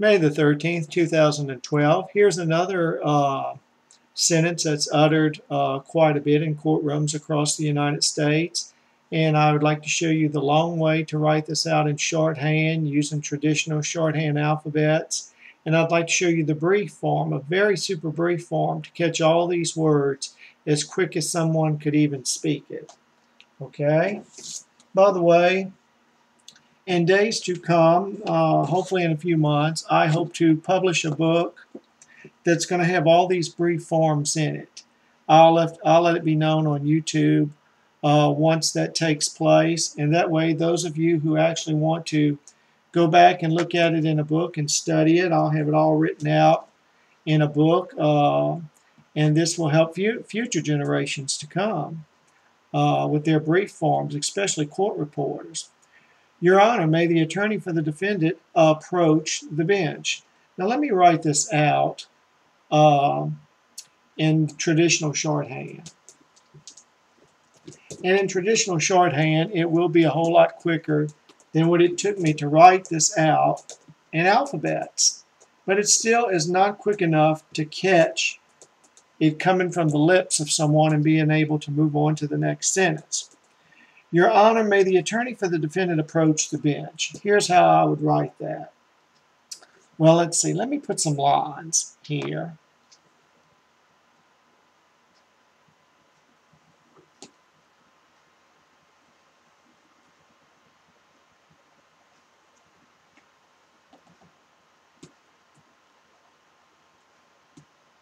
May the 13th, 2012. Here's another sentence that's uttered quite a bit in courtrooms across the United States. And I would like to show you the long way to write this out in shorthand using traditional shorthand alphabets. And I'd like to show you the brief form, a very super brief form, to catch all these words as quick as someone could even speak it. Okay? By the way, in days to come, hopefully in a few months, I hope to publish a book that's going to have all these brief forms in it. I'll let it be known on YouTube once that takes place, and that way those of you who actually want to go back and look at it in a book and study it, I'll have it all written out in a book, and this will help future generations to come with their brief forms, especially court reporters. Your Honor, may the attorney for the defendant approach the bench. Now let me write this out in traditional shorthand. And in traditional shorthand, it will be a whole lot quicker than what it took me to write this out in alphabets. But it still is not quick enough to catch it coming from the lips of someone and being able to move on to the next sentence. Your Honor, may the attorney for the defendant approach the bench. Here's how I would write that. Well, let's see. Let me put some lines here.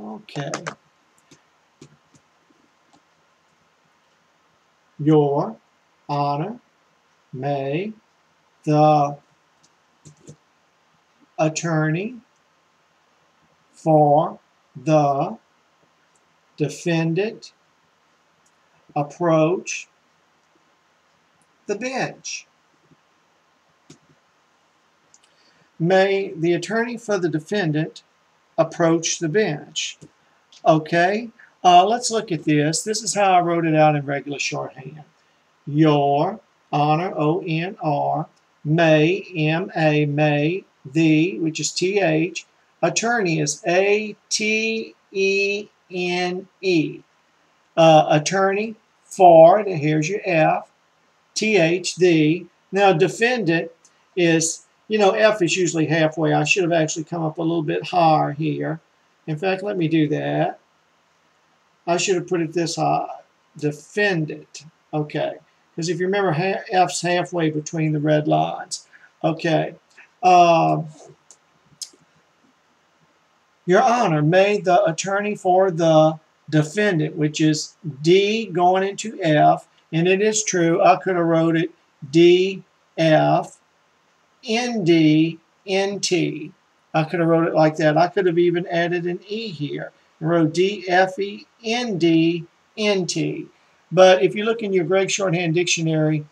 Okay. Your Honor, may the attorney for the defendant approach the bench. May the attorney for the defendant approach the bench. Okay, let's look at this. This is how I wrote it out in regular shorthand. Your Honor, O-N-R, may, M-A, may, the, which is T-H, attorney is A-T-E-N-E. Attorney for, here's your F, T-H, the. Now, defendant is, you know, F is usually halfway. I should have actually come up a little bit higher here. In fact, let me do that. I should have put it this high. Defendant. Okay. Because if you remember, F's halfway between the red lines. Okay. Your Honor, may the attorney for the defendant, which is D going into F, and it is true, I could have wrote it D-F, N-D, N-T. I could have wrote it like that. I could have even added an E here. I wrote D-F-E, N-D, N-T. But if you look in your Gregg Shorthand dictionary,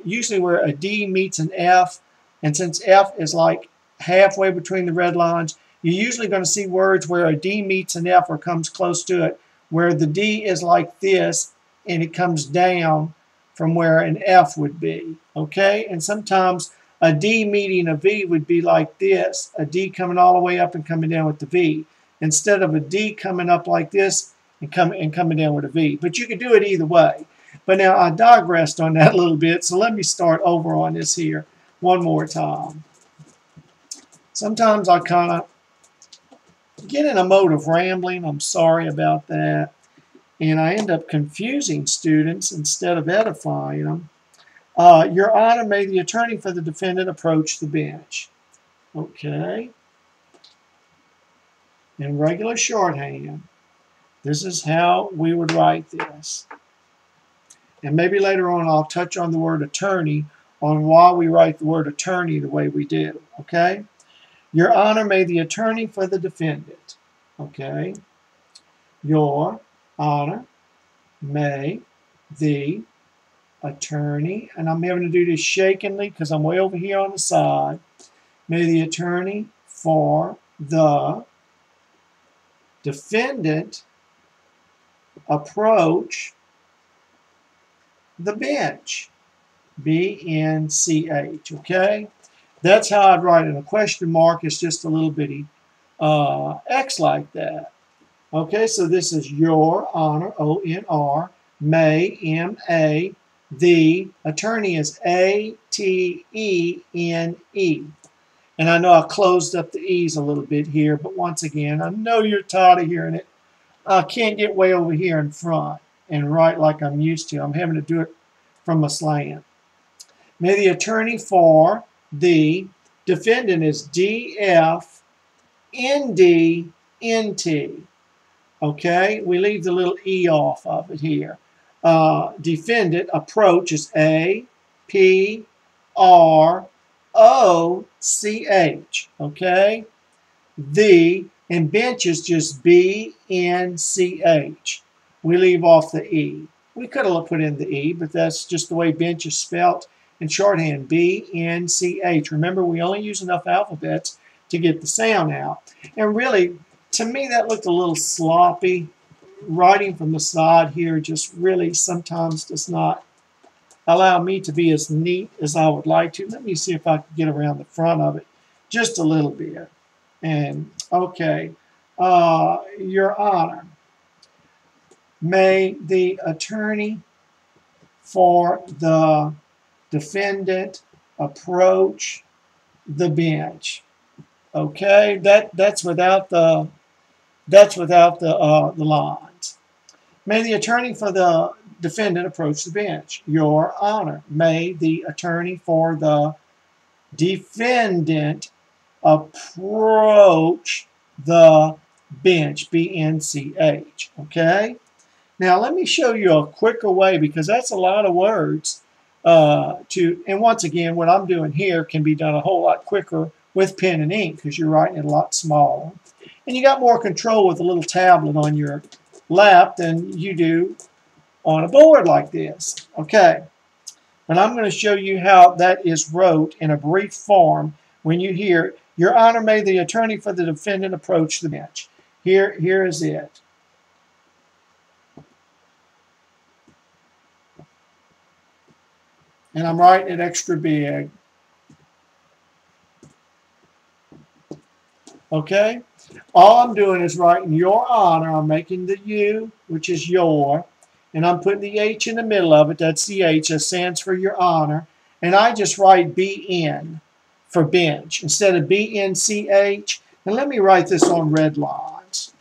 usually where a D meets an F, and since F is like halfway between the red lines, you're usually going to see words where a D meets an F or comes close to it, where the D is like this, and it comes down from where an F would be. Okay? And sometimes a D meeting a V would be like this, a D coming all the way up and coming down with the V, instead of a D coming up like this and coming down with a V. But you could do it either way. But now I digressed on that a little bit, so let me start over on this here one more time. Sometimes I kind of get in a mode of rambling. I'm sorry about that. And I end up confusing students instead of edifying them. Your Honor, may the attorney for the defendant approach the bench. Okay. In regular shorthand, this is how we would write this. And maybe later on I'll touch on the word attorney, on why we write the word attorney the way we do. Okay? Your Honor, may the attorney for the defendant. Okay? Your Honor, may the attorney, and I'm having to do this shakenly because I'm way over here on the side. May the attorney for the defendant approach the bench. B-N-C-H, okay? That's how I'd write it. A question mark is just a little bitty X like that. Okay, so this is your honor, O-N-R, may, M-A, the attorney is A-T-E-N-E. And I know I closed up the E's a little bit here, but once again, I know you're tired of hearing it. I can't get way over here in front and write like I'm used to. I'm having to do it from a slant. May the attorney for the defendant is D-F-N-D-N-T. Okay, we leave the little E off of it here. Defendant approach is A-P-R-O-C-H. Okay, and bench is just B-N-C-H. We leave off the E. We could have put in the E, but that's just the way bench is spelt in shorthand, B-N-C-H. Remember, we only use enough alphabets to get the sound out. And really, to me, that looked a little sloppy. Writing from the side here just really sometimes does not allow me to be as neat as I would like to. Let me see if I can get around the front of it just a little bit. And, okay, Your Honor, may the attorney for the defendant approach the bench. Okay, that's without the lines. May the attorney for the defendant approach the bench. Your Honor, may the attorney for the defendant approach the bench. B-N-C-H. Okay. Now let me show you a quicker way, because that's a lot of words. And once again, what I'm doing here can be done a whole lot quicker with pen and ink, because you're writing it a lot smaller. And you got more control with a little tablet on your lap than you do on a board like this. Okay. And I'm going to show you how that is wrote in a brief form when you hear, Your Honor, may the attorney for the defendant approach the bench. Here is it. And I'm writing it extra big. Okay? All I'm doing is writing Your Honor. I'm making the U, which is your, and I'm putting the H in the middle of it. That's the H. That stands for Your Honor. And I just write B-N for bench instead of B-N-C-H. And let me write this on red lines.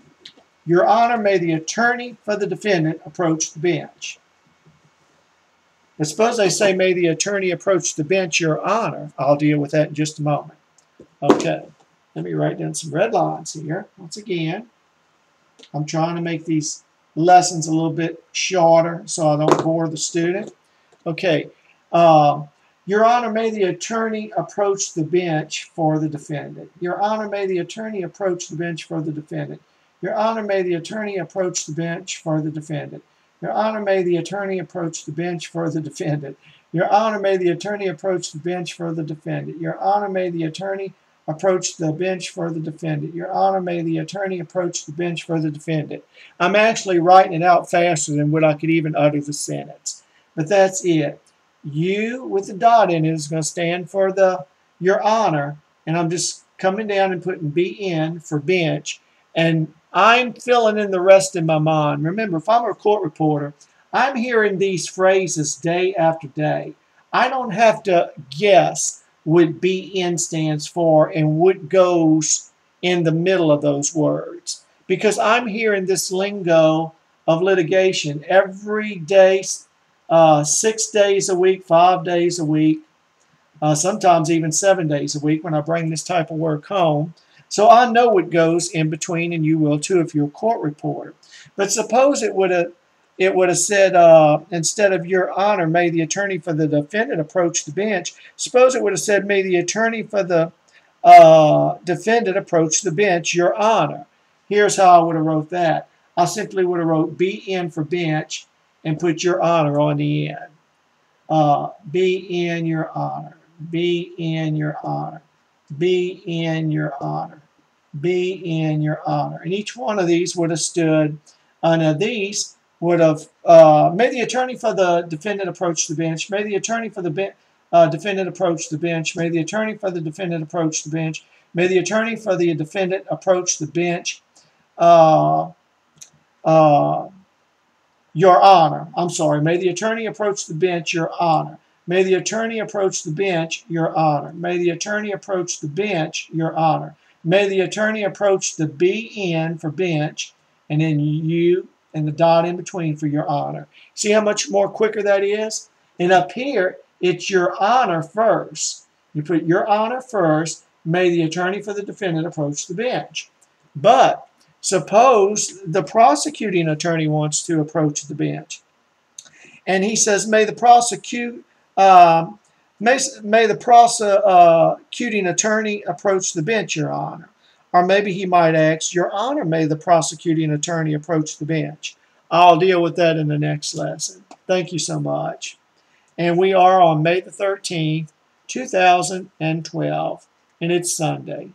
Your Honor, may the attorney for the defendant approach the bench. And suppose I say, may the attorney approach the bench, Your Honor. I'll deal with that in just a moment. Okay. Let me write down some red lines here. Once again, I'm trying to make these lessons a little bit shorter so I don't bore the student. Okay. Your Honor, may the attorney approach the bench for the defendant. Your Honor, may the attorney approach the bench for the defendant. Your Honor, may the attorney approach the bench for the defendant. Your Honor, may the attorney approach the bench for the defendant. Your Honor, may the attorney approach the bench for the defendant. Your Honor, may the attorney approach the bench for the defendant. Your Honor, may the attorney approach the bench for the defendant. I'm actually writing it out faster than what I could even utter the sentence. But that's it. U with the dot in it is going to stand for the Your Honor, and I'm just coming down and putting BN for bench, and I'm filling in the rest in my mind. Remember, if I'm a court reporter, I'm hearing these phrases day after day. I don't have to guess what BN stands for and what goes in the middle of those words, because I'm hearing this lingo of litigation every day, 6 days a week, 5 days a week, sometimes even 7 days a week when I bring this type of work home. So I know what goes in between, and you will too if you're a court reporter. But suppose it would have said, instead of Your Honor, may the attorney for the defendant approach the bench, suppose it would have said, may the attorney for the defendant approach the bench, Your Honor. Here's how I would have wrote that. I simply would have wrote BN for bench and put Your Honor on the end. BN, Your Honor. BN, Your Honor. BN, Your Honor. BN, Your Honor. And each one of these would have stood, now these would have, may the attorney for the defendant approach the bench. May the attorney for the defendant approach the bench. May the attorney for the defendant approach the bench. May the attorney for the defendant approach the bench. Your Honor. I'm sorry. May the attorney approach the bench, Your Honor. May the attorney approach the bench, Your Honor. May the attorney approach the bench, Your Honor. May the attorney approach the BN for bench, and then U and the dot in between for Your Honor. See how much more quicker that is? And up here, it's Your Honor first. You put Your Honor first. May the attorney for the defendant approach the bench. But suppose the prosecuting attorney wants to approach the bench, and he says, "May the prosecuting attorney approach the bench, Your Honor." Or maybe he might ask, "Your Honor, may the prosecuting attorney approach the bench." I'll deal with that in the next lesson. Thank you so much. And we are on May the 13th, 2012, and it's Sunday.